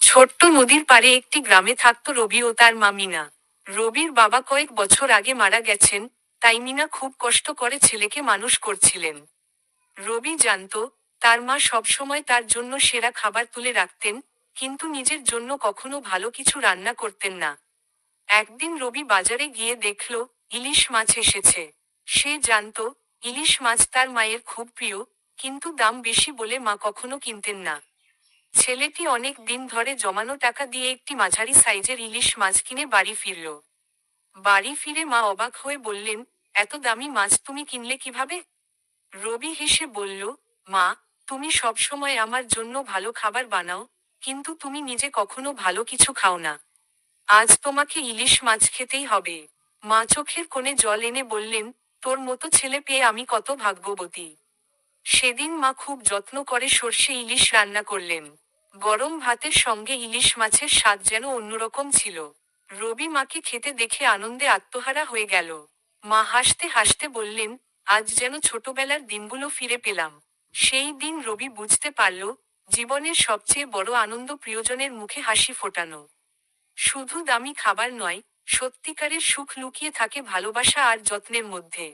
ছোট্ট নদীর পাড়ে একটি গ্রামে থাকত রবি ও তার মা মিনা। রবির বাবা কয়েক বছর আগে মারা গেছেন, তাই মিনা খুব কষ্ট করে ছেলেকে মানুষ করছিলেন। রবি জানত, তার মা সবসময় তার জন্য সেরা খাবার তুলে রাখতেন, কিন্তু নিজের জন্য কখনো ভালো কিছু রান্না করতেন না। একদিন রবি বাজারে গিয়ে দেখল, ইলিশ মাছ এসেছে। সে জানত, ইলিশ মাছ তার মায়ের খুব প্রিয়, কিন্তু দাম বেশি বলে মা কখনো কিনতেন না। ছেলেটি অনেক দিন ধরে জমানো টাকা দিয়ে একটি মাঝারি সাইজের ইলিশ মাছ কিনে বাড়ি ফিরল। বাড়ি ফিরে মা অবাক হয়ে বললেন, এত দামি মাছ তুমি কিনলে কিভাবে? রবি হেসে বলল, মা, তুমি সবসময় আমার জন্য ভালো খাবার বানাও, কিন্তু তুমি নিজে কখনো ভালো কিছু খাও না। আজ তোমাকে ইলিশ মাছ খেতেই হবে। মা চোখের কোণে জল এনে বললেন, তোর মতো ছেলে পেয়ে আমি কত ভাগ্যবতী। সেদিন মা খুব যত্ন করে সর্ষে ইলিশ রান্না করলেন। গরম ভাতের সঙ্গে ইলিশ মাছের স্বাদ যেন অন্যরকম ছিল। রবি মাকে খেতে দেখে আনন্দে আত্মহারা হয়ে গেল। মা হাসতে হাসতে বললেন, আজ যেন ছোটবেলার দিনগুলো ফিরে পেলাম। সেই দিন রবি বুঝতে পারল, জীবনের সবচেয়ে বড় আনন্দ প্রিয়জনের মুখে হাসি ফোটানো। শুধু দামি খাবার নয়, সত্যিকারের সুখ লুকিয়ে থাকে ভালোবাসা আর যত্নের মধ্যে।